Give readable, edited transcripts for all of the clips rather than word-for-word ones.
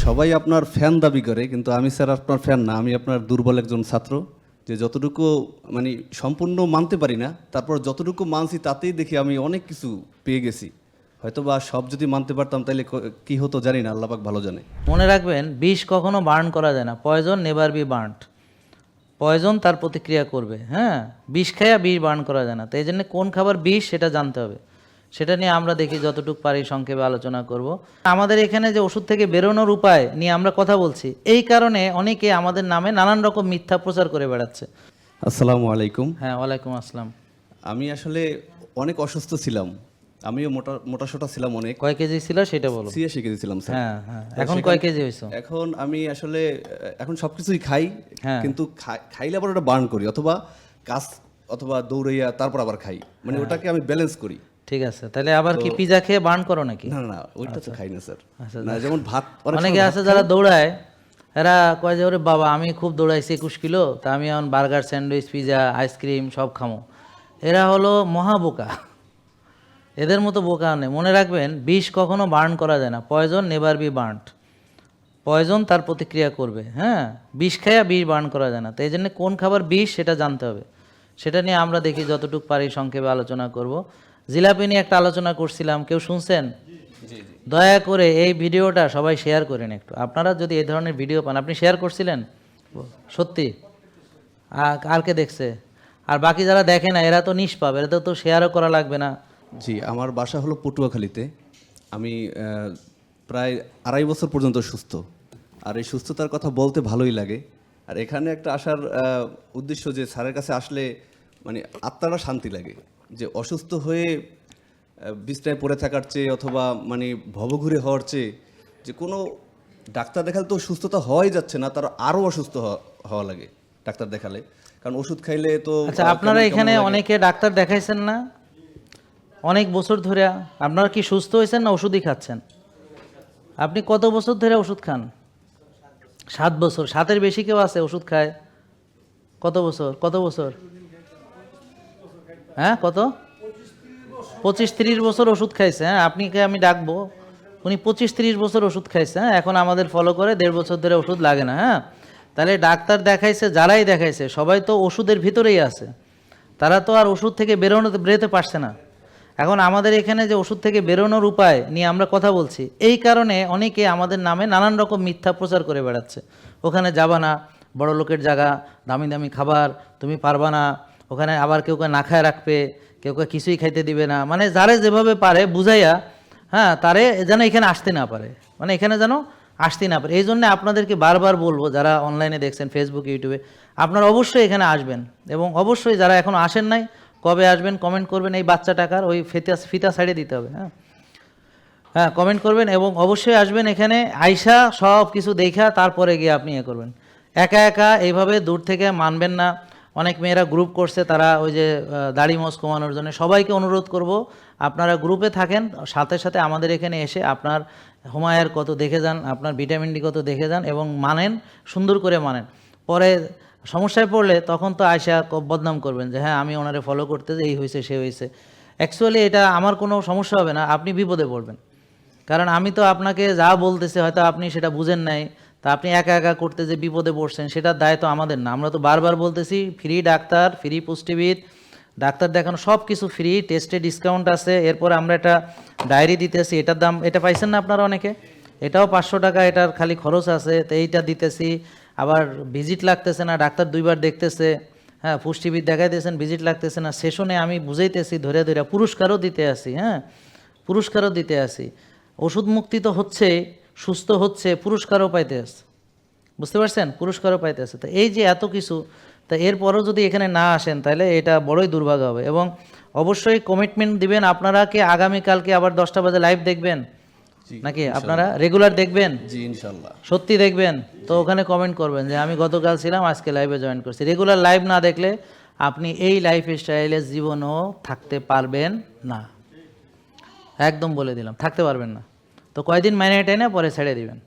সবাই আপনার ফ্যান দাবি করে, কিন্তু আমি স্যার আপনার ফ্যান না, আমি আপনার দুর্বল একজন ছাত্র। যে যতটুকু মানে সম্পূর্ণ মানতে পারি না, তারপর যতটুকু মানছি তাতেই দেখি আমি অনেক কিছু পেয়ে গেছি। হয়তো বা সব যদি মানতে পারতাম তাহলে কি হতো জানি না, আল্লাহ পাক ভালো জানে। মনে রাখবেন, বিষ কখনো বার্ন করা যায় না। Poison never be burned. Poison তার প্রতিক্রিয়া করবে, হ্যাঁ। বিষ খাইয়া বিষ বার্ন করা যায় না। তো এই জন্য কোন খাবার বিষ সেটা জানতে হবে। সেটা নিয়ে আমরা দেখি যতটুকু পারি সংক্ষেপে আলোচনা করব। আমাদের এখানে যে ওষুধ থেকে বেরোনোর উপায় নিয়ে আমরা কথা বলছি, এই কারণে অনেকে আমাদের নামে নানান রকম মিথ্যা প্রচার করে বেড়াচ্ছে। আসসালামু আলাইকুম। হ্যাঁ, ওয়ালাইকুম আসসালাম। আমি আসলে অনেক অসুস্থ ছিলাম, আমিও মোটাসোটা ছিলাম অনেক। কয় কেজি ছিল সেটা বলো। 86 কেজি ছিলাম স্যার। হ্যাঁ হ্যাঁ, এখন কয় কেজি হয়েছো? এখন আমি আসলে এখন সবকিছুই খাই, হ্যাঁ। কিন্তু খাইলে আবার ওটা বার্ন করি, অথবা কাজ অথবা দৌড়াইয়া তারপর আবার খাই, মানে ওটাকে আমি ব্যালেন্স করি। ঠিক আছে, তাহলে আবার কি পিজা খেয়ে বার্ন করো নাকি? না না না, ওইটা তো খাই না স্যার। আচ্ছা, না, যেমন ভাত অনেকে আছে যারা দৌড়ায়, এরা কয় যে ওরে বাবা আমি খুব দৌড়াইছি 21 কিলো, তা আমি এখন বার্গার, স্যান্ডউইচ, পিজা, আইসক্রিম সব খামো। এরা হলো মহা বোকা। এদের মতো বোকা নেই। মনে রাখবেন, বিষ কখনো বার্ন করা যায় না। Poison never be burned. Poison তার প্রতিক্রিয়া করবে, হ্যাঁ। বিষ খাইয়া বিষ বার্ন করা যায় না। তো এই জন্য কোন খাবার বিষ সেটা জানতে হবে। সেটা নিয়ে আমরা দেখি যতটুকু পারি সংক্ষেপে আলোচনা করব। জিলাপি নিয়ে একটা আলোচনা করছিলাম, কেউ শুনছেন? দয়া করে এই ভিডিওটা সবাই শেয়ার করেন একটু। আপনারা যদি এই ধরনের ভিডিও পান, আপনি শেয়ার করছিলেন সত্যি? আর কে দেখছে? আর বাকি যারা দেখে না এরা তো নিষ্পাপ, এরা তো শেয়ারও করা লাগবে না। জি, আমার বাসা হলো পটুয়াখালীতে। আমি প্রায় 2.5 বছর পর্যন্ত সুস্থ, আর এই সুস্থতার কথা বলতে ভালোই লাগে। আর এখানে একটা আসার উদ্দেশ্য যে স্যারের কাছে আসলে মানে আত্মাটা শান্তি লাগে। যে অসুস্থ হয়ে বিছনায় পড়ে থাকার চেয়ে, অথবা মানে ভবঘুরে হওয়ার চেয়ে, যে কোনো ডাক্তার দেখালে তো সুস্থতা হওয়াই যাচ্ছে না, তার আরও অসুস্থ হওয়া লাগে ডাক্তার দেখালে, কারণ ওষুধ খাইলে তো। আচ্ছা, আপনারা এখানে অনেকে ডাক্তার দেখাইছেন না অনেক বছর ধরে? আপনারা কি সুস্থ হয়েছেন না ওষুধই খাচ্ছেন? আপনি কত বছর ধরে ওষুধ খান? 7 বছর। 7-এর বেশি কেউ আছে ওষুধ খায়? কত বছর? কত বছর? হ্যাঁ, কত? 25-30 বছর ওষুধ খাইছে। হ্যাঁ, আপনাকে আমি ডাকবো, উনি 25-30 বছর ওষুধ খাইছে। হ্যাঁ, এখন আমাদের ফলো করে 1.5 বছর ধরে ওষুধ লাগে না। হ্যাঁ, তাহলে ডাক্তার দেখাইছে, যারাই দেখাইছে সবাই তো ওষুধের ভিতরেই আছে। তারা তো আর ওষুধ থেকে বেরোতে পারছে না। এখন আমাদের এখানে যে ওষুধ থেকে বেরোনোর উপায় নিয়ে আমরা কথা বলছি, এই কারণে অনেকে আমাদের নামে নানান রকম মিথ্যা প্রচার করে বেড়াচ্ছে। ওখানে যাবা না, বড় লোকের জায়গা, দামি দামি খাবার, তুমি পারবা না ওখানে। আবার কেউ না খায় রাখবে, কেউ কিছুই খাইতে দিবে না। মানে যারে যেভাবে পারে বুঝাইয়া, হ্যাঁ, তারে যেন এখানে আসতে না পারে, মানে এখানে যেন আসতে না পারে। এই জন্য আপনাদেরকে বারবার বলবো, যারা অনলাইনে দেখছেন, ফেসবুক, ইউটিউবে, আপনারা অবশ্যই এখানে আসবেন। এবং অবশ্যই যারা এখন আসেন নাই, কবে আসবেন কমেন্ট করবেন। এই বাচ্চা টাকার ওই ফিতা সাইডে দিতে হবে। হ্যাঁ হ্যাঁ, কমেন্ট করবেন এবং অবশ্যই আসবেন। এখানে আইসা সব কিছু দেখা তারপরে গিয়ে আপনি করবেন। একা একা এইভাবে দূর থেকে মানবেন না। অনেক মেয়েরা গ্রুপ করছে, তারা ওই যে দাড়ি মোজ কমানোর জন্য। সবাইকে অনুরোধ করব, আপনারা গ্রুপে থাকেন, সাথে সাথে আমাদের এখানে এসে আপনার হোমায়ার কত দেখে যান, আপনার ভিটামিন ডি কত দেখে যান, এবং মানেন, সুন্দর করে মানেন। পরে সমস্যায় পড়লে তখন তো আয়সা বদনাম করবেন যে হ্যাঁ আমি ওনারে ফলো করতে, যে এই হয়েছে সে হয়েছে। অ্যাকচুয়ালি এটা আমার কোনো সমস্যা হবে না, আপনি বিপদে পড়বেন। কারণ আমি তো আপনাকে যা বলতেছি হয়তো আপনি সেটা বুঝেন নাই, তা আপনি একা একা করতে যে বিপদে পড়ছেন সেটার দায় তো আমাদের না। আমরা তো বারবার বলতেছি ফ্রি ডাক্তার, ফ্রি পুষ্টিবিদ, ডাক্তার দেখানো সব কিছু ফ্রি, টেস্টে ডিসকাউন্ট আছে। এরপর আমরা একটা ডায়েরি দিতেছি, এটার দাম, এটা পাইছেন না আপনারা অনেকে, এটাও 500 টাকা, এটার খালি খরচ আছে। তো এইটা দিতেছি। আবার ভিজিট লাগতেছে না, ডাক্তার 2বার দেখতেছে। হ্যাঁ, পুষ্টিবিদ দেখাই দিয়েছেন, ভিজিট লাগতেছে না। সেশনে আমি বুঝাইতেছি ধরে ধরে, পুরস্কারও দিতে আসি। হ্যাঁ, পুরস্কারও দিতে আসি। ওষুধ মুক্তি তো হচ্ছে, সুস্থ হচ্ছে, পুরস্কারও পাইতে আসে। বুঝতে পারছেন? পুরস্কারও পাইতে আসে। তো এই যে এত কিছু, তা এরপরও যদি এখানে না আসেন তাহলে এটা বড়ই দুর্ভাগ্য হবে। এবং অবশ্যই কমিটমেন্ট দিবেন। আপনারা কি আগামীকালকে আবার 10টা বাজে লাইভ দেখবেন নাকি? আপনারা রেগুলার দেখবেন? জি ইনশাল্লাহ। সত্যি দেখবেন? তো ওখানে কমেন্ট করবেন যে আমি গতকাল ছিলাম, আজকে লাইভে জয়েন করছি। রেগুলার লাইভ না দেখলে আপনি এই লাইফ স্টাইলের জীবনও থাকতে পারবেন না, একদম বলে দিলাম, থাকতে পারবেন না। তো কয়দিন মাইনে টেনে পরে ছেড়ে দিবেন।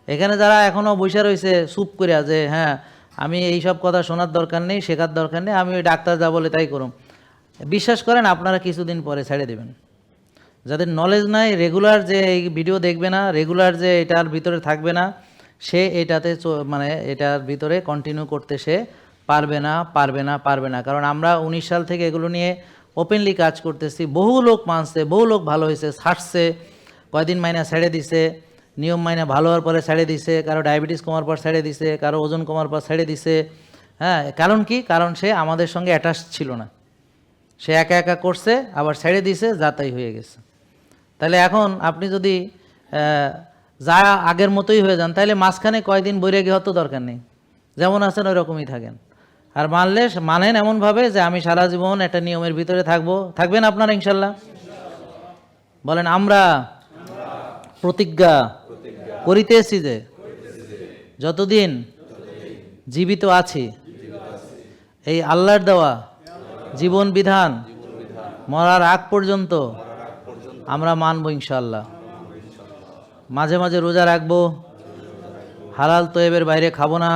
এখানে যারা এখনও বসে রয়েছে চুপ করে, যে হ্যাঁ আমি এই সব কথা শোনার দরকার নেই, শেখার দরকার নেই, আমি ওই ডাক্তার যা বলে তাই করুন, বিশ্বাস করেন আপনারা কিছুদিন পরে ছেড়ে দেবেন। যাদের নলেজ নাই, রেগুলার যে এই ভিডিও দেখবে না, রেগুলার যে এটার ভিতরে থাকবে না, সে এটাতে মানে এটার ভিতরে কন্টিনিউ করতে সে পারবে না পারবে না পারবে না। কারণ আমরা 19 সাল থেকে এগুলো নিয়ে ওপেনলি কাজ করতেছি, বহু লোক মানছে, বহু লোক ভালো হয়েছে, ছাড়ছে, কয়দিন মাইনা ছেড়ে দিছে, নিয়ম মাইনা ভালো হওয়ার পরে ছেড়ে দিছে, কারো ডায়াবেটিস কমার পর ছেড়ে দিছে, কারো ওজন কমার পর ছেড়ে দিছে। হ্যাঁ, কারণ কি? কারণ সে আমাদের সঙ্গে অ্যাটাচ ছিল না, সে একা একা করছে, আবার ছেড়ে দিছে, যাতাই হয়ে গেছে। তাহলে এখন আপনি যদি যা আগের মতোই হয়ে যান, তাহলে মাঝখানে কয়দিন বইরে গিয়ে হতো দরকার নেই, যেমন আছেন ওই রকমই থাকেন। আর মানলে মানেন এমনভাবে যে আমি সারা জীবন একটা নিয়মের ভিতরে থাকবো। থাকবেন আপনারা ইনশাল্লাহ? বলেন আমরা প্রতিজ্ঞা করিতেছি যে যতদিন জীবিত আছি এই আল্লাহর দেওয়া জীবন বিধান মরার আগ পর্যন্ত আমরা মানব ইনশাল্লাহ। মাঝে মাঝে রোজা রাখবো, হালাল তয়েবের বাইরে খাবো না,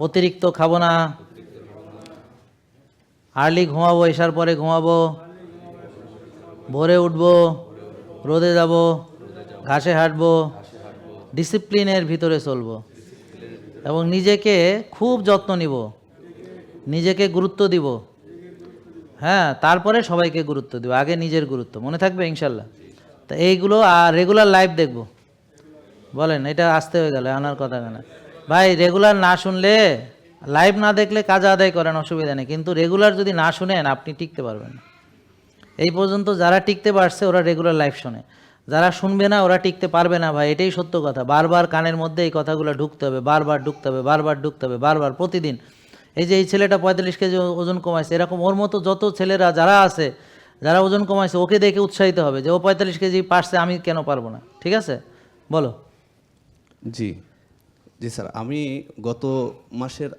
অতিরিক্ত খাবো না, আর্লি ঘুমাবো, এসার পরে ঘুমাবো, ভোরে উঠবো, রোদে যাব, ঘাসে হাঁটবো, ডিসিপ্লিনের ভিতরে চলবো এবং নিজেকে খুব যত্ন নিব, নিজেকে গুরুত্ব দিব। হ্যাঁ, তারপরে সবাইকে গুরুত্ব দিব, আগে নিজের গুরুত্ব। মনে থাকবে ইনশাল্লাহ? তা এইগুলো আর রেগুলার লাইভ দেখব। বলেন, এটা আসতে হয়ে গেল আনার কথা কেন ভাই? রেগুলার না শুনলে, লাইভ না দেখলে কাজা আদায় করেন, অসুবিধা নেই, কিন্তু রেগুলার যদি না শুনেন আপনি টিকতে পারবেন না। এই পর্যন্ত যারা টিকতে পারছে ওরা রেগুলার লাইভ শোনে, যারা শুনবে না ওরা টিকতে পারবে না ভাই, এটাই সত্য কথা। বারবার কানের মধ্যে এই কথাগুলো ঢুকতে হবে, বারবার ঢুকতে হবে, বারবার ঢুকতে হবে, বারবার, প্রতিদিন। এই যে এই ছেলেটা 45 কেজি ওজন কমাইছে, এরকম ওর মতো যত ছেলেরা যারা আছে, যারা ওজন কমাইছে, ওকে দেখে উৎসাহিত হবে যে ও 45 কেজি পারছে, আমি কেন পারবো না? ঠিক আছে, বলো। জি জি স্যার, আমি গত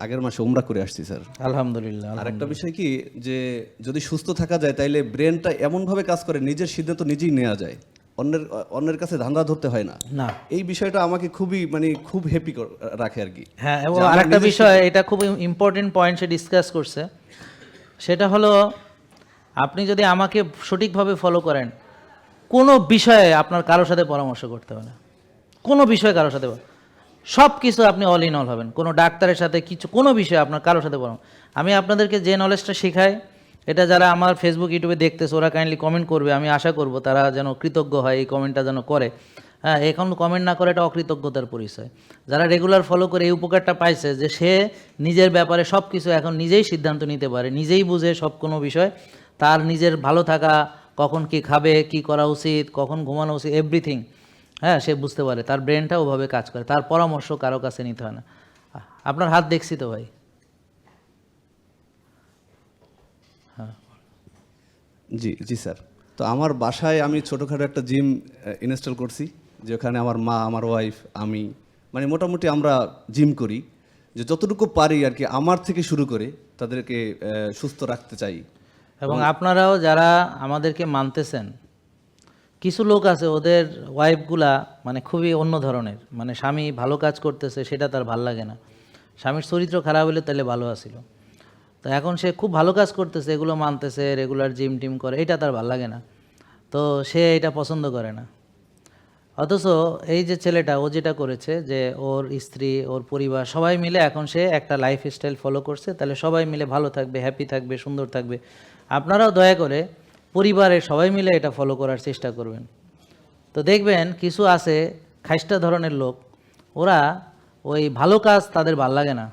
আগের মাসে উমরা করে আসছি স্যার। আলহামদুলিল্লাহ। আর একটা বিষয় কি, যে যদি সুস্থ থাকা যায় তাইলে ব্রেনটা এমনভাবে কাজ করে, নিজের সিদ্ধান্ত নিজেই নেওয়া যায়, অন্যের কাছে ধান্দা ধরতে হয় না। না, এই বিষয়টা আমাকে খুবই খুব হ্যাপি রাখে আর কি। হ্যাঁ, এবং আরেকটা বিষয়, এটা খুব ইম্পর্টেন্ট পয়েন্ট সে ডিসকাস করছে, সেটা হলো আপনি যদি আমাকে সঠিকভাবে ফলো করেন, কোনো বিষয়ে আপনার কারোর সাথে পরামর্শ করতে হবে না, কোনো বিষয়ে কারোর সাথে, সব কিছু আপনি অল ইন অল হবেন। কোনো ডাক্তারের সাথে কিছু, কোনো বিষয়ে আপনার কারোর সাথে পরামর্শ। আমি আপনাদেরকে যে নলেজটা শেখাই, এটা যারা আমার ফেসবুক ইউটিউবে দেখতেছে ওরা কাইন্ডলি কমেন্ট করবে, আমি আশা করব তারা যেন কৃতজ্ঞ হয়, এই কমেন্টটা যেন করে। হ্যাঁ, এখন কমেন্ট না করে এটা অকৃতজ্ঞতার পরিচয়। যারা রেগুলার ফলো করে এই উপকারটা পাইছে যে সে নিজের ব্যাপারে সব কিছু এখন নিজেই সিদ্ধান্ত নিতে পারে, নিজেই বুঝে সব কোনো বিষয়, তার নিজের ভালো থাকা, কখন কি খাবে, কি করা উচিত, কখন ঘুমানো উচিত, এভরিথিং, হ্যাঁ, সে বুঝতে পারে, তার ব্রেনটা ওভাবে কাজ করে, তার পরামর্শ কারো কাছে নিতে হয় না। আপনার হাত দেখছি তো ভাই? হ্যাঁ, জি জি স্যার। তো আমার বাসায় আমি ছোটোখাটো একটা জিম ইনস্টল করছি, যেখানে আমার মা, আমার ওয়াইফ, আমি মোটামুটি আমরা জিম করি, যে যতটুকু পারি আর কি, আমার থেকে শুরু করে তাদেরকে সুস্থ রাখতে চাই। এবং আপনারাও যারা আমাদেরকে মানতেছেন, কিছু লোক আছে ওদের ওয়াইফগুলা খুবই অন্য ধরনের, স্বামী ভালো কাজ করতেছে সেটা তার ভাল লাগে না, স্বামীর চরিত্র খারাপ হলে তাহলে ভালো আসিল, তো এখন সে খুব ভালো কাজ করতেছে, এগুলো মানতেছে, রেগুলার জিম টিম করে, এটা তার ভাল লাগে না, তো সে এটা পছন্দ করে না। অথচ এই যে ছেলেটা, ও যেটা করেছে যে ওর স্ত্রী, ওর পরিবার সবাই মিলে এখন সে একটা লাইফস্টাইল ফলো করছে, তাহলে সবাই মিলে ভালো থাকবে, হ্যাপি থাকবে, সুন্দর থাকবে। আপনারাও দয়া করে পরিবারের সবাই মিলে এটা ফলো করার চেষ্টা করবেন। তো দেখবেন কিছু আছে খাইস্টা ধরনের লোক, ওরা ওই ভালো কাজ তাদের ভাল লাগে না,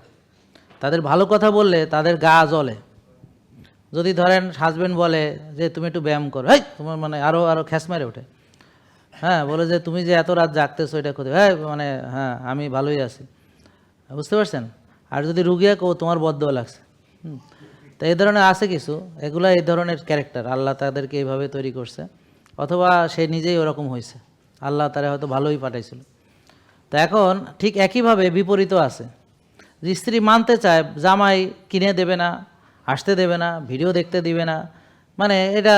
তাদের ভালো কথা বললে তাদের গা জ্বলে। যদি ধরেন হাজবেন্ড বলে যে তুমি একটু ব্যায়াম করো, হেই তোমার আরও খ্যাস মেরে ওঠে। হ্যাঁ, বলে যে তুমি যে এত রাত জাগতেছো এটা করতে, হ্যাঁ হ্যাঁ আমি ভালোই আছি, বুঝতে পারছেন? আর যদি রুগিয়া কো তোমার বদদোয়া লাগছে। তো এই ধরনের আছে কিছু, এগুলা এই ধরনের ক্যারেক্টার, আল্লাহ তাদেরকে এইভাবে তৈরি করছে, অথবা সে নিজেই ওরকম হয়েছে, আল্লাহ তারা হয়তো ভালোই পাঠাইছিল। তো এখন ঠিক একইভাবে বিপরীতও আছে, যে স্ত্রী মানতে চায়, জামাই কিনে দেবে না, আসতে দেবে না, ভিডিও দেখতে দিবে না, এটা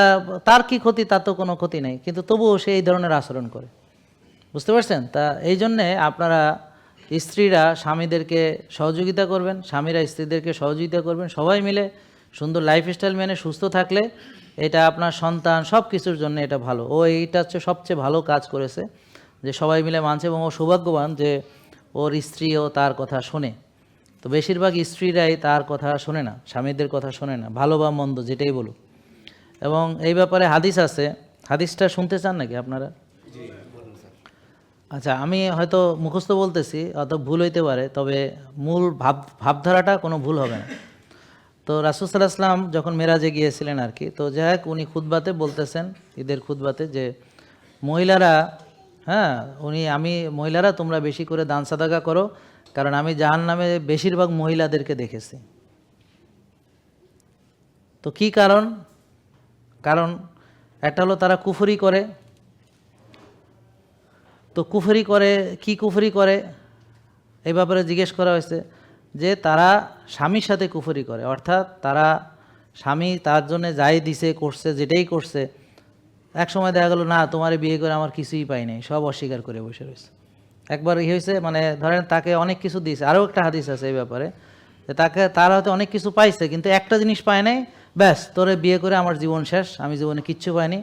তার কি ক্ষতি, তার তো কোনো ক্ষতি নেই, কিন্তু তবুও সে এই ধরনের আচরণ করে, বুঝতে পারছেন? তা এই জন্যে আপনারা স্ত্রীরা স্বামীদেরকে সহযোগিতা করবেন, স্বামীরা স্ত্রীদেরকে সহযোগিতা করবেন, সবাই মিলে সুন্দর লাইফস্টাইল মেনে সুস্থ থাকলে এটা আপনার সন্তান সব কিছুর জন্য এটা ভালো। ও এইটা হচ্ছে সবচেয়ে ভালো কাজ করেছে, যে সবাই মিলে মানছে এবং ও সৌভাগ্যবান যে ওর স্ত্রীও তার কথা শোনে। তো বেশিরভাগ স্ত্রীরাই তার কথা শোনে না, স্বামীদের কথা শোনে না, ভালো বা মন্দ যেটাই বলুক। এবং এই ব্যাপারে হাদিস আছে, হাদিসটা শুনতে চান নাকি আপনারা? আচ্ছা, আমি হয়তো মুখস্থ বলতেছি, অত ভুল হইতে পারে, তবে মূল ভাবধারাটা কোনো ভুল হবে না। তো রাসূল সাল্লাল্লাহু আলাইহি ওয়াসাল্লাম যখন মেরাজে গিয়েছিলেন আর কি, তো যাই হোক উনি খুতবাতে বলতেছেন, ঈদের খুতবাতে, যে মহিলারা, হ্যাঁ মহিলারা তোমরা বেশি করে দান সাদাকা করো, কারণ আমি জাহান্নামে বেশিরভাগ মহিলাদেরকে দেখেছি। তো কি কারণ? কারণ একটা হলো তারা কুফরি করে। তো কুফরি করে, কি কুফরি করে এই ব্যাপারে জিজ্ঞেস করা হয়েছে, যে তারা স্বামীর সাথে কুফরি করে, অর্থাৎ তারা স্বামী তার জন্য যাই দিছে করছে, যেটাই করছে, এক সময় দেখা গেল না তোমারে বিয়ে করে আমার কিছুই পাই নাই, সব অস্বীকার করে বসে রয়েছে। একবার কি হয়েছে, মানে ধরেন তাকে অনেক কিছু দিয়েছে, আরও একটা হাদিস আছে এই ব্যাপারে, যে তারা হয়তো অনেক কিছু পাইছে কিন্তু একটা জিনিস পায় নাই, ব্যাস তোরে বিয়ে করে আমার জীবন শেষ, আমি জীবনে কিচ্ছু পাইনি,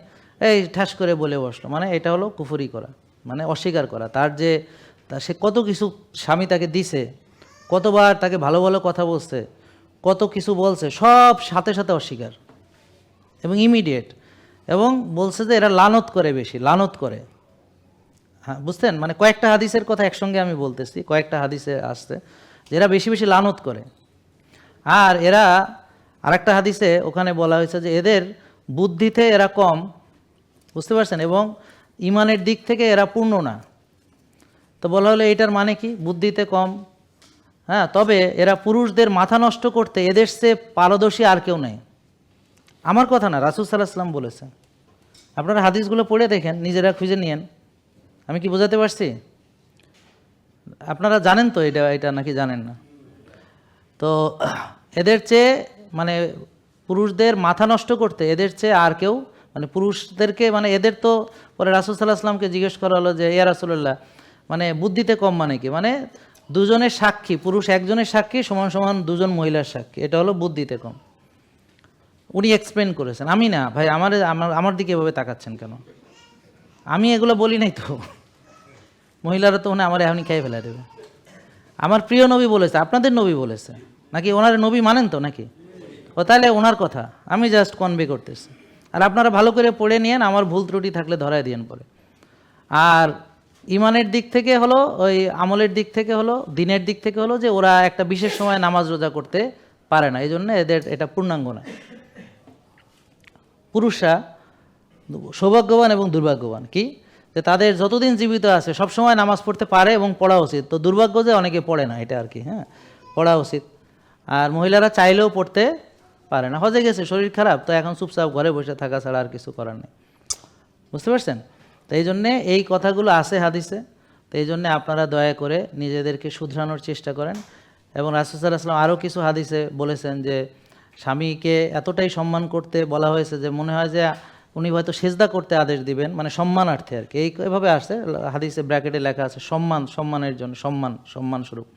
এই ঠাস করে বলে বসলো। মানে এটা হলো কুফরি করা, মানে অস্বীকার করা। সে কত কিছু স্বামী তাকে দিছে, কতবার তাকে ভালো ভালো কথা বলছে, কত কিছু বলছে, সব সাথে সাথে অস্বীকার এবং ইমিডিয়েট। এবং বলছে যে এরা লানত করে, বেশি লানত করে। হ্যাঁ, বুঝতেন? মানে কয়েকটা হাদিসের কথা একসঙ্গে আমি বলতেছি, কয়েকটা হাদিসে আসছে যে এরা বেশি বেশি লানত করে। আর এরা আরেকটা হাদিসে ওখানে বলা হয়েছে যে এদের বুদ্ধিতে এরা কম, বুঝতে পারছেন, এবং ইমানের দিক থেকে এরা পূর্ণ না। তো বলা হলো এইটার মানে কি? বুদ্ধিতে কম, হ্যাঁ, তবে এরা পুরুষদের মাথা নষ্ট করতে এদের চেয়ে পারদর্শী আর কেউ নেই। আমার কথা না, রাসূল সাল্লাল্লাহু আলাইহি ওয়াসাল্লাম বলেছেন। আপনারা হাদিসগুলো পড়ে দেখেন, নিজেরা খুঁজে নিয়েন। আমি কি বোঝাতে পারছি? আপনারা জানেন তো এটা নাকি জানেন না? তো এদের চেয়ে, মানে পুরুষদের মাথা নষ্ট করতে এদের চেয়ে আর কেউ, মানে পুরুষদেরকে, মানে এদের তো পরে রাসূল সাল্লাল্লাহু আলাইহি ওয়াসাল্লামকে জিজ্ঞেস করা হলো যে ইয়া রাসূলুল্লাহ, মানে বুদ্ধিতে কম মানে কি? মানে দুজনের সাক্ষী, পুরুষ একজনের সাক্ষী সমান সমান দুজন মহিলার সাক্ষী, এটা হলো বুদ্ধিতে কম। উনি এক্সপ্লেন করেছেন, আমি না ভাই। আমার দিকে এভাবে তাকাচ্ছেন কেন? আমি এগুলো বলি নাই তো। মহিলারা তো আমার এখনই খেয়ে ফেলে দেবে। আমার প্রিয় নবী বলেছে, আপনাদের নবী বলেছে নাকি? ওনার নবী মানেন তো নাকি? ও তাহলে ওনার কথা আমি জাস্ট কনভে করতেছি। আর আপনারা ভালো করে পড়ে নিয়েন, আমার ভুল ত্রুটি থাকলে ধরায় দিয়েন পরে। আর ইমানের দিক থেকে হলো, ওই আমলের দিক থেকে হলো, দিনের দিক থেকে হলো যে ওরা একটা বিশেষ সময় নামাজ রোজা করতে পারে না, এই জন্য এদের এটা পূর্ণাঙ্গ না। পুরুষরা সৌভাগ্যবান এবং দুর্ভাগ্যবান কি, যে তাদের যতদিন জীবিত আছে সবসময় নামাজ পড়তে পারে এবং পড়া উচিত। তো দুর্ভাগ্য যে অনেকে পড়ে না, এটা আর কি। হ্যাঁ, পড়া উচিত। আর মহিলারা চাইলেও পড়তে পারে না, হজে গেছে, শরীর খারাপ, তো এখন চুপচাপ ঘরে বসে থাকা ছাড়া আর কিছু করার নেই। বুঝতে পারছেন? তো এই জন্যে এই কথাগুলো আছে হাদিসে। তো এই জন্যে আপনারা দয়া করে নিজেদেরকে শুধরানোর চেষ্টা করেন। এবং রাসূল সাল্লাল্লাহু আলাইহি ওয়াসাল্লাম আরও কিছু হাদিসে বলেছেন যে স্বামীকে এতটাই সম্মান করতে বলা হয়েছে যে মনে হয় যে উনি হয়তো সেজদা করতে আদেশ দিবেন, মানে সম্মানার্থে আর কি। এইভাবে আসছে হাদিসে, ব্র্যাকেটে লেখা আছে সম্মানের জন্য, সম্মান স্বরূপ।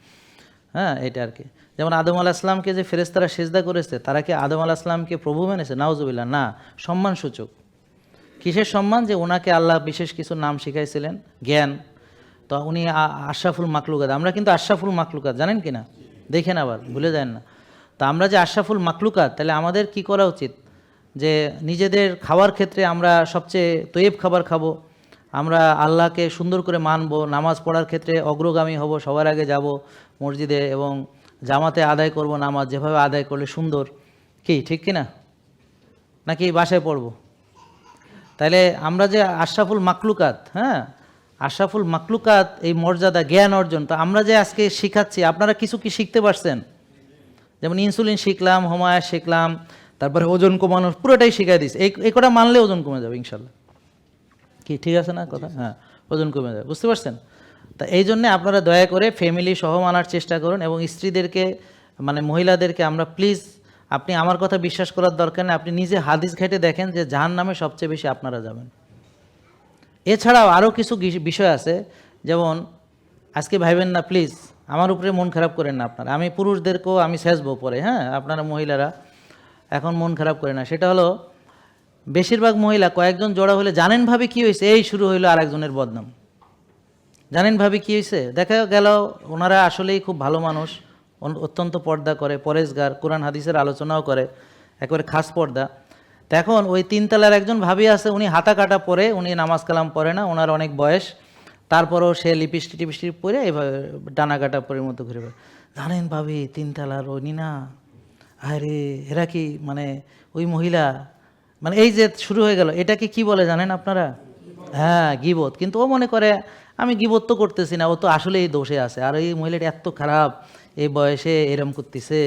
হ্যাঁ, এটা আর কি। যেমন আদম আলাইহিস সালামকে যে ফেরেশতারা সেজদা করেছে, তারা কি আদম আলাইহিস সালামকে প্রভু মেনেছে? নাউজুবিল্লাহ, না। সম্মানসূচক। কিসের সম্মান? যে ওনাকে আল্লাহ বিশেষ কিছু নাম শিখাইছিলেন, জ্ঞান। তো উনি আশরাফুল মাকলুকাত। আমরা কিন্তু আশরাফুল মাকলুকাত, জানেন কি না? দেখেন, আবার ভুলে যান না। তো আমরা যে আশরাফুল মাকলুকাত, তাহলে আমাদের কি করা উচিত? যে নিজেদের খাওয়ার ক্ষেত্রে আমরা সবচেয়ে তৈয়ব খাবার খাবো, আমরা আল্লাহকে সুন্দর করে মানবো, নামাজ পড়ার ক্ষেত্রে অগ্রগামী হব, সবার আগে যাব মসজিদে এবং জামাতে আদায় করব নামাজ, যেভাবে আদায় করলে সুন্দর। কি ঠিক কি না? নাকি বাসায় পড়বো? তাহলে আমরা যে আশরাফুল মাকলুকাত, হ্যাঁ, আশরাফুল মাকলুকাত, এই মর্যাদা, জ্ঞান অর্জন, তো আমরা যে আজকে শিখাচ্ছি, আপনারা কিছু কি শিখতে পারছেন? যেমন ইনসুলিন শিখলাম, হোমায়াস শিখলাম, তারপরে ওজন কমানোর পুরোটাই শিখাই দিচ্ছে। এই কটা মানলে ওজন কমে যাবে ইনশাল্লাহ। কি ঠিক আছে না কথা? হ্যাঁ, ওজন কমে যাবে, বুঝতে পারছেন? তা এই জন্যে আপনারা দয়া করে ফ্যামিলি সহ মানার চেষ্টা করুন। এবং স্ত্রীদেরকে, মানে মহিলাদেরকে আমরা প্লিজ, আপনি আমার কথা বিশ্বাস করার দরকার নেই, আপনি নিজে হাদিস ঘেঁটে দেখেন যে জাহান্নামে সবচেয়ে বেশি আপনারা যাবেন। এছাড়াও আরও কিছু বিষয় আছে, যেমন আজকে ভাইবেন না প্লিজ, আমার উপরে মন খারাপ করেন না আপনারা। আমি পুরুষদেরকেও আমি সেজবো পরে, হ্যাঁ, আপনারা মহিলারা এখন মন খারাপ করে না। সেটা হলো বেশিরভাগ মহিলা কয়েকজন জোড়া হলে জানেন ভাবে কি হয়েছে, এই শুরু হইলো আরেকজনের বদনাম। জানেন ভাবি কি হয়েছে? দেখা গেল ওনারা আসলেই খুব ভালো মানুষ, অত্যন্ত পর্দা করে, পরেশগার, কোরআন হাদিসের আলোচনাও করে, একেবারে খাস পর্দা। তো এখন ওই তিনতলার একজন ভাবি আছে, উনি হাতা কাটা পরে, উনি নামাজ কালাম পড়ে না, ওনার অনেক বয়স, তারপরেও সে লিপস্টিক টিপস্টিক পরে এইভাবে ডানা কাটা পরের মতো ঘুরে বেড়ায়। জানেন ভাবি তিনতলার উনি না, আরে এরা কি মানে ওই মহিলা, মানে এই যে শুরু হয়ে গেল, এটাকে কি বলে জানেন আপনারা? হ্যাঁ, গীবত। কিন্তু ও মনে করে আমি গীবত তো করতেছি না, ও তো আসলেই দোষে আছে, আর এই মহিলাটা এত খারাপ, এই বয়সে এরম করতেছে,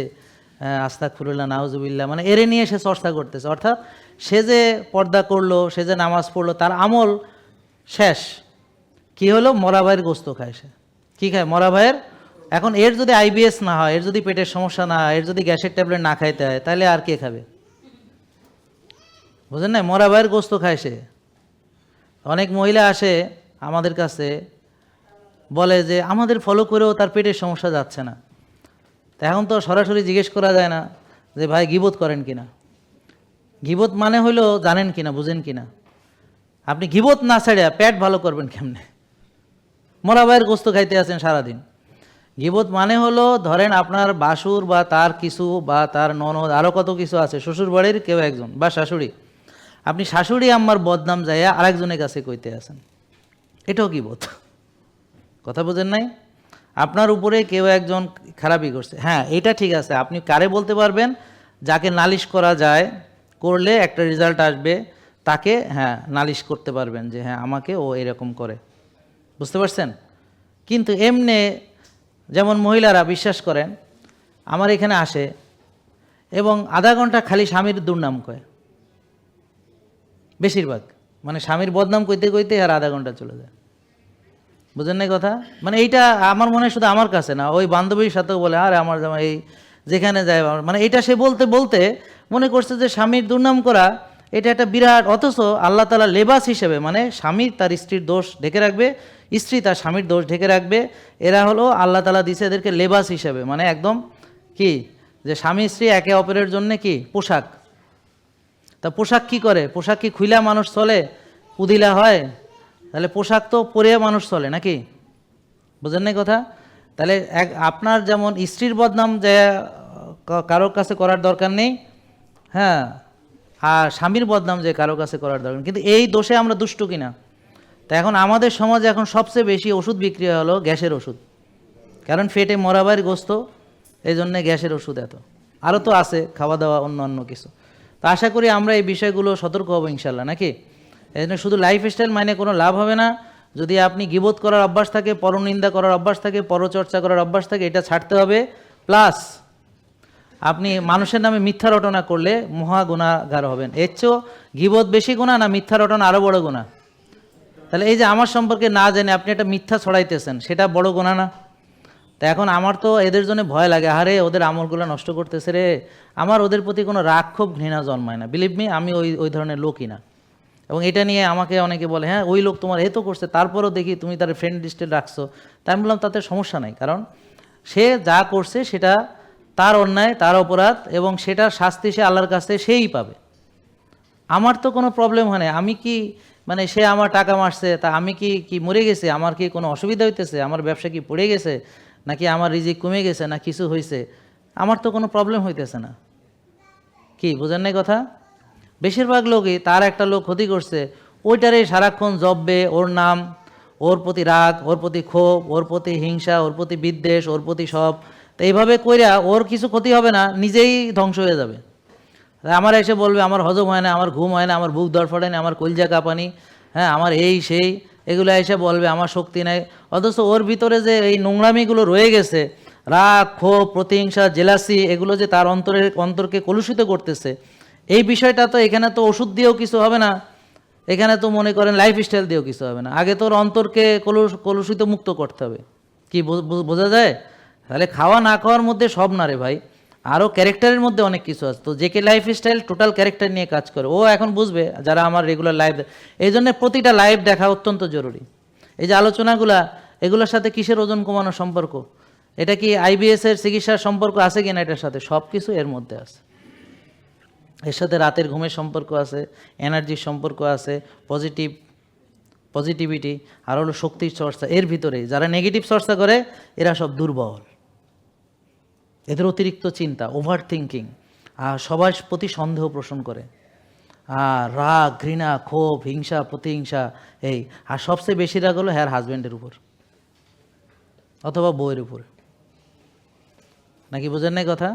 আস্তাগফিরুল্লাহ নাউজুবিল্লাহ, মানে এরে নিয়ে সে চর্চা করতেছে। অর্থাৎ সে যে পর্দা করলো, সে যে নামাজ পড়লো, তার আমল শেষ। কি হলো? মরা ভাইয়ের গোস্ত খায় সে। কি খায়? মরা ভাইয়ের। এখন এর যদি আইবিএস না হয়, এর যদি পেটের সমস্যা না হয়, এর যদি গ্যাসের ট্যাবলেট না খাইতে হয়, তাহলে আর কে খাবে? বুঝেন না? মরা ভাইয়ের গোস্ত খায় সে। অনেক মহিলা আসে আমাদের কাছে, বলে যে আমাদের ফলো করেও তার পেটের সমস্যা যাচ্ছে না। তা এখন তো সরাসরি জিজ্ঞেস করা যায় না যে ভাই গীবত করেন কিনা। গীবত মানে হলো জানেন কিনা, বুঝেন কিনা? আপনি গীবত না ছেড়ে পেট ভালো করবেন কেমনে? মরা ভাইয়ের গোস্ত খাইতে আছেন সারাদিন। গীবত মানে হলো, ধরেন আপনার বাসুর বা তার কিছু বা তার ননদ আরও কত কিছু আছে, শ্বশুর বাড়ির কেউ একজন বা শাশুড়ি, আপনি শাশুড়ি আম্মার বদনাম যাইয়া আরেকজনের কাছে কইতে আছেন, এটাও গীবত। কথা বোঝেন নাই? আপনার উপরে কেউ একজন খারাপই করছে, হ্যাঁ এটা ঠিক আছে, আপনি কারে বলতে পারবেন? যাকে নালিশ করা যায়, করলে একটা রেজাল্ট আসবে, তাকে হ্যাঁ নালিশ করতে পারবেন যে হ্যাঁ আমাকে ও এরকম করে। বুঝতে পারছেন? কিন্তু এমনি যেমন মহিলারা বিশ্বাস করেন, আমার এখানে আসে এবং আধা ঘন্টা খালি স্বামীর দুর্নাম কয়, বেশিরভাগ মানে স্বামীর বদনাম কইতে কইতে আর আধা ঘন্টা চলে যায়। বুঝেন নাই কথা? মানে এইটা আমার মনে হয় শুধু আমার কাছে না, ওই বান্ধবীর সাথেও বলে, আরে আমার জামাই এই যেখানে যায়, মানে এটা সে বলতে বলতে মনে করছে যে স্বামীর দুর্নাম করা এটা একটা বিরাট, অথচ আল্লাহ তাআলা লেবাস হিসেবে, মানে স্বামী তার স্ত্রীর দোষ ঢেকে রাখবে, স্ত্রী তার স্বামীর দোষ ঢেকে রাখবে, এরা হলো আল্লাহ তাআলা দিছে এদেরকে লেবাস হিসেবে, মানে একদম কি যে স্বামী স্ত্রী একে অপরের জন্য কি পোশাক। তা পোশাক কি করে? পোশাক কি খুইলা মানুষ চলে? পুদিলা হয়? তাহলে পোশাক তো পরে মানুষ চলে নাকি? বুঝেন নাই কথা? তাহলে আপনার যেমন স্ত্রীর বদনাম যে কারোর কাছে করার দরকার নেই, হ্যাঁ, আর স্বামীর বদনাম যে কারোর কাছে করার দরকার নেই। কিন্তু এই দোষে আমরা দুষ্ট কিনা? তা এখন আমাদের সমাজে এখন সবচেয়ে বেশি ওষুধ বিক্রি হলো গ্যাসের ওষুধ, কারণ ফেটে মরাবার গোস্ত, এই জন্যে গ্যাসের ওষুধ এত। আরও তো আছে খাওয়া দাওয়া অন্য কিছু। তো আশা করি আমরা এই বিষয়গুলো সতর্ক হবো ইনশাল্লাহ, নাকি? এই জন্য শুধু লাইফস্টাইল মানে কোনো লাভ হবে না। যদি আপনি গীবত করার অভ্যাস থাকে, পরনিন্দা করার অভ্যাস থাকে, পরচর্চা করার অভ্যাস থাকে, এটা ছাড়তে হবে। প্লাস আপনি মানুষের নামে মিথ্যা রটনা করলে মহা গুনাহগার হবেন। এর চেয়েও গীবত বেশি গুনাহ না মিথ্যা রটনা আরও বড় গুনাহ? তাহলে এই যে আমার সম্পর্কে না জেনে আপনি একটা মিথ্যা ছড়াইতেছেন, সেটা বড় গুনাহ না? তা এখন আমার তো এদের জন্য ভয় লাগে, আরে ওদের আমলগুলো নষ্ট করতেছে রে। আমার ওদের প্রতি কোনো রাগ ক্ষোভ ঘৃণা জন্মায় না, বিলিভ মি, আমি ওই ধরনের লোকই না। এবং এটা নিয়ে আমাকে অনেকে বলে, হ্যাঁ ওই লোক তোমার এ তো করছে, তারপরেও দেখি তুমি তার ফ্রেন্ড লিস্টে রাখছো। তাই আমি বললাম তাতে সমস্যা নাই, কারণ সে যা করছে সেটা তার অন্যায়, তার অপরাধ, এবং সেটার শাস্তি সে আল্লাহর কাছে সেই পাবে। আমার তো কোনো প্রবলেম হয় না। আমি কি মানে সে আমার টাকা মারছে, তা আমি কি মরে গেছে? আমার কি কোনো অসুবিধা হইতেছে? আমার ব্যবসা কি পড়ে গেছে, নাকি আমার রিজিক কমে গেছে, না কিছু হয়েছে? আমার তো কোনো প্রবলেম হইতেছে না। কি বুঝেন নাই কথা? বেশিরভাগ লোকই, তার একটা লোক ক্ষতি করছে, ওইটারে সারাক্ষণ জব্বে, ওর নাম, ওর প্রতি রাগ, ওর প্রতি ক্ষোভ, ওর প্রতি হিংসা, ওর প্রতি বিদ্বেষ, ওর প্রতি সব। তো এইভাবে কইরা ওর কিছু ক্ষতি হবে না, নিজেই ধ্বংস হয়ে যাবে। আমার এসে বলবে আমার হজম হয় না, আমার ঘুম হয় না, আমার বুক ধড়ফড়ায় না, আমার কলজা কাঁপানি, হ্যাঁ আমার এই সেই, এগুলো এসে বলবে আমার শক্তি নাই। অথচ ওর ভিতরে যে এই নোংরামিগুলো রয়ে গেছে, রাগ, ক্ষোভ, প্রতিহিংসা, জেলাসি, এগুলো যে তার অন্তরকে কলুষিত করতেছে, এই বিষয়টা তো এখানে তো ওষুধ দিয়েও কিছু হবে না, এখানে তো মনে করেন লাইফস্টাইল দিয়েও কিছু হবে না। আগে তোর অন্তরকে কলুষিত মুক্ত করতে হবে। কি বোঝা যায়? তাহলে খাওয়া না খাওয়ার মধ্যে সব না রে ভাই, আরও ক্যারেক্টারের মধ্যে অনেক কিছু আছে। তো যে কে লাইফস্টাইল টোটাল ক্যারেক্টার নিয়ে কাজ করে, ও এখন বুঝবে, যারা আমার রেগুলার লাইভ, এই জন্য প্রতিটা লাইভ দেখা অত্যন্ত জরুরি। এই যে আলোচনাগুলা, এগুলোর সাথে কিসের ওজন কমানোর সম্পর্ক? এটা কি আইবিএসের চিকিৎসার সম্পর্ক আছে কিনা? এটার সাথে সব কিছু এর মধ্যে আছে। এর সাথে রাতের ঘুমের সম্পর্ক আছে, এনার্জির সম্পর্ক আছে, পজিটিভিটি, আর হলো শক্তির চর্চা, এর ভিতরেই যারা নেগেটিভ চর্চা করে এরা সব দুর্বল। এদের অতিরিক্ত চিন্তা, ওভার থিঙ্কিং, আর সবার প্রতি সন্দেহ পোষণ করে, আর রাগ, ঘৃণা, ক্ষোভ, হিংসা, প্রতিহিংসা, এই। আর সবচেয়ে বেশি রাগ হলো হ্যার হাজব্যান্ডের উপর অথবা বউয়ের উপর। নাকি বোঝেন নাই কথা?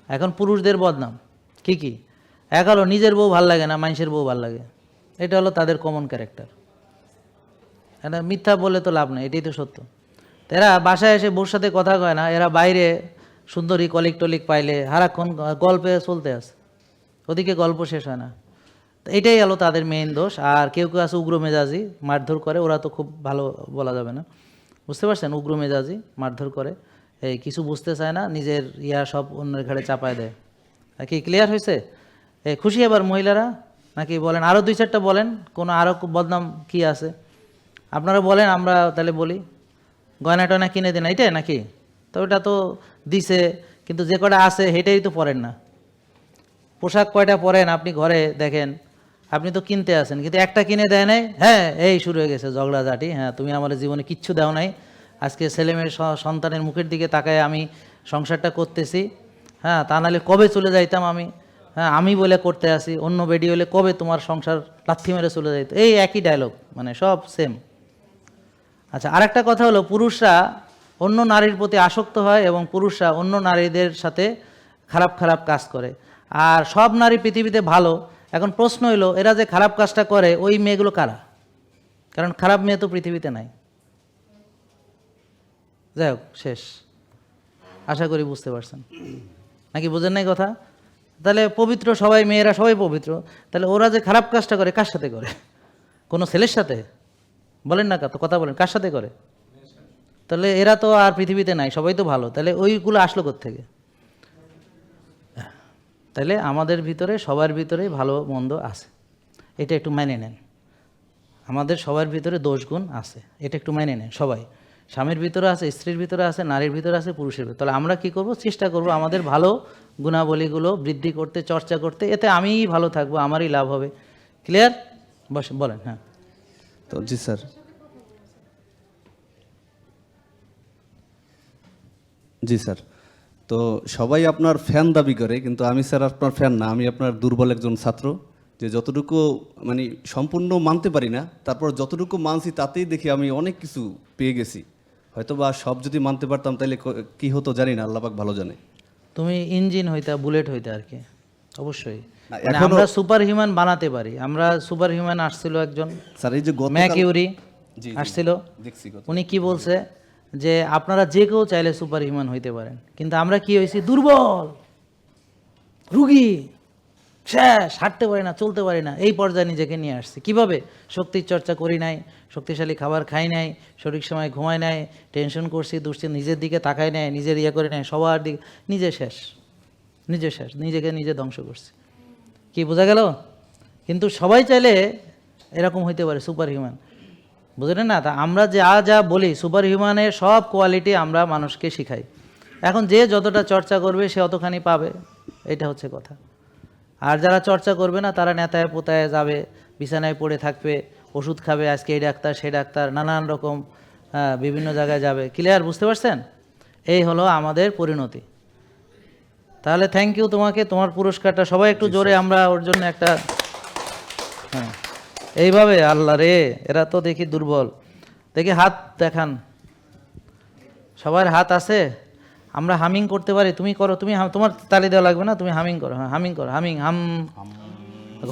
এখন পুরুষদের বদনাম কি কি? এক হলো নিজের বউ ভাল লাগে না, মানুষের বউ ভাল লাগে, এটা হলো তাদের কমন ক্যারেক্টার। এটা মিথ্যা বলে তো লাভ নেই, এটাই তো সত্য। এরা বাসায় এসে বউর সাথে কথা কয় না, এরা বাইরে সুন্দরী কলিক টলিক পাইলে সারাক্ষণ গল্পে চলতে আছে, ওদিকে গল্প শেষ হয় না। তো এটাই হলো তাদের মেইন দোষ। আর কেউ কেউ আছে উগ্র মেজাজি, মারধর করে, ওরা তো খুব ভালো বলা যাবে না, বুঝতে পারছেন? উগ্র মেজাজি, মারধর করে, এই কিছু বুঝতে চায় না, নিজের সব অন্যের ঘাড়ে চাপায় দেয়। কি ক্লিয়ার হয়েছে? এই খুশি এবার মহিলারা? নাকি বলেন আরও 2-4টা বলেন, কোনো আরও বদনাম কি আছে আপনারা বলেন, আমরা তাহলে বলি। গয়না টয়না কিনে দেন, এইটাই নাকি? তো ওটা তো দিছে, কিন্তু যে কটা আছে সেটাই তো পরেন না। পোশাক কয়টা পরেন আপনি ঘরে দেখেন, আপনি তো কিনতে আসেন, কিন্তু একটা কিনে দেয় নাই, হ্যাঁ এই শুরু হয়ে গেছে ঝগড়াঝাটি। হ্যাঁ, তুমি আমার জীবনে কিচ্ছু দাও নাই, আজকে ছেলেমেয়ের সন্তানের মুখের দিকে তাকায় আমি সংসারটা করতেছি, হ্যাঁ, তা নাহলে কবে চলে যাইতাম আমি, হ্যাঁ আমি বলে করতে আসি, অন্য বেডি হলে কবে তোমার সংসার লাথি মেরে চলে যাইতো, এই একই ডায়লগ, মানে সব সেম। আচ্ছা, আরেকটা কথা হলো, পুরুষরা অন্য নারীর প্রতি আসক্ত হয় এবং পুরুষরা অন্য নারীদের সাথে খারাপ খারাপ কাজ করে। আর সব নারী পৃথিবীতে ভালো। এখন প্রশ্ন হইলো, এরা যে খারাপ কাজটা করে ওই মেয়েগুলো কারা? কারণ খারাপ মেয়ে তো পৃথিবীতে নাই। যাই হোক, শেষ। আশা করি বুঝতে পারছেন, নাকি বুঝেন নাই কথা? তাহলে পবিত্র সবাই, মেয়েরা সবাই পবিত্র, তাহলে ওরা যে খারাপ কাজটা করে কার সাথে করে? কোনো ছেলের সাথে? বলেন না, কথা বলেন, কার সাথে করে? তাহলে এরা তো আর পৃথিবীতে নাই, সবাই তো ভালো, তাহলে ওইগুলো আসলো কোত্থেকে? তাহলে আমাদের ভিতরে, সবার ভিতরে ভালো মন্দ আছে, এটা একটু মেনে নেন। আমাদের সবার ভিতরে দোষগুণ আছে, এটা একটু মেনে নেন সবাই। স্বামীর ভিতরে আছে, স্ত্রীর ভিতরে আছে, নারীর ভিতরে আছে, পুরুষের ভিতরে। তাহলে আমরা কি করব? চেষ্টা করব আমাদের ভালো গুণাবলীগুলো বৃদ্ধি করতে, চর্চা করতে, এতে আমিই ভালো থাকবো, আমারই লাভ হবে। ক্লিয়ার? বলেন। হ্যাঁ, তো জি স্যার, জি স্যার। তো সবাই আপনার ফ্যান দাবি করে, কিন্তু আমি স্যার আপনার ফ্যান না, আমি আপনার দুর্বল একজন ছাত্র। যে যতটুকু মানে সম্পূর্ণ মানতে পারি না, তারপর যতটুকু মানছি তাতেই দেখি আমি অনেক কিছু পেয়ে গেছি। হয়তো বা সব যদি মানতে পারতাম তাহলে কি হতো জানি না, আল্লাহ পাক ভালো জানে। তুমি ইঞ্জিন হইতা, বুলেট হইতা আর কি, অবশ্যই। না, মানে আমরা সুপার হিউম্যান বানাতে পারি। আমরা সুপার হিউম্যান আসছিল একজন, স্যার এই যে ম্যাকিউরি জি আসছিল, দেখছি উনি কি বলছে যে আপনারা যে কেউ চাইলে সুপার হিউম্যান হইতে পারেন, কিন্তু আমরা কি হয়েছি? দুর্বল, রুগী, শেষ, হাঁটতে পারি না, চলতে পারি না, এই পর্যায়ে নিজেকে নিয়ে আসছি। কিভাবে? শক্তির চর্চা করি নাই, শক্তিশালী খাবার খাই নাই, সঠিক সময় ঘুমাই নাই, টেনশন করছি, দুশ্চিন্তা, নিজের দিকে তাকাই নাই, নিজের করে নাই, সবার দিকে, নিজে শেষ, নিজেকে নিজে ধ্বংস করছি। কি বোঝা গেল? কিন্তু সবাই চাইলে এরকম হইতে পারে, সুপার হিউম্যান, বুঝলেন না? তা আমরা যা বলি সুপার হিউম্যানের সব কোয়ালিটি আমরা মানুষকে শিখাই। এখন যে যতটা চর্চা করবে সে অতখানি পাবে, এটা হচ্ছে কথা। আর যারা চর্চা করবে না তারা নেতায় পোতায় যাবে, বিছানায় পড়ে থাকবে, ওষুধ খাবে, আজকে এই ডাক্তার সেই ডাক্তার, নানান রকম বিভিন্ন জায়গায় যাবে। ক্লিয়ার? বুঝতে পারছেন? এই হলো আমাদের পরিণতি। তাহলে থ্যাংক ইউ তোমাকে, তোমার পুরস্কারটা সবাই একটু জোরে আমরা ওর জন্য একটা, হ্যাঁ এইভাবে। আল্লাহ রে, এরা তো দেখি দুর্বল। দেখি হাত দেখান, সবার হাত আছে? আমরা হামিং করতে পারি, তুমি করো, তুমি তোমার তালি দেওয়া লাগবে না, তুমি হামিং করো। হ্যাঁ হামিং করো, হামিং, হাম,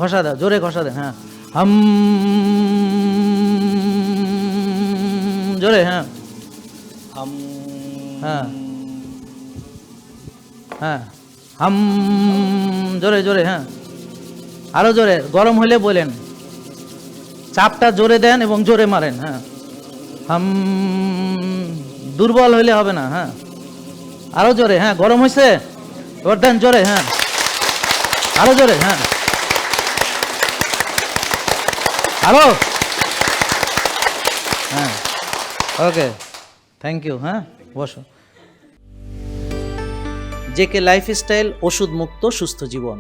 ঘষা দাও, জোরে ঘষা দেন। হ্যাঁ হাম, জোরে, হ্যাঁ হ্যাঁ হ্যাঁ হাম, জোরে জোরে, হ্যাঁ আরো জোরে। গরম হলে বলেন, চাপটা জোরে দেন এবং জোরে মারেন। হ্যাঁ হাম, দুর্বল হইলে হবে না। হ্যাঁ আরো জোরে। হ্যাঁ গরম হয়েছে, এবার দেন জোরে। হ্যাঁ আরো জোরে। হ্যাঁ আরো, হ্যাঁ ওকে, থ্যাংক ইউ। হ্যাঁ বসো। জেকে লাইফস্টাইল, ওষুধ মুক্ত সুস্থ জীবন।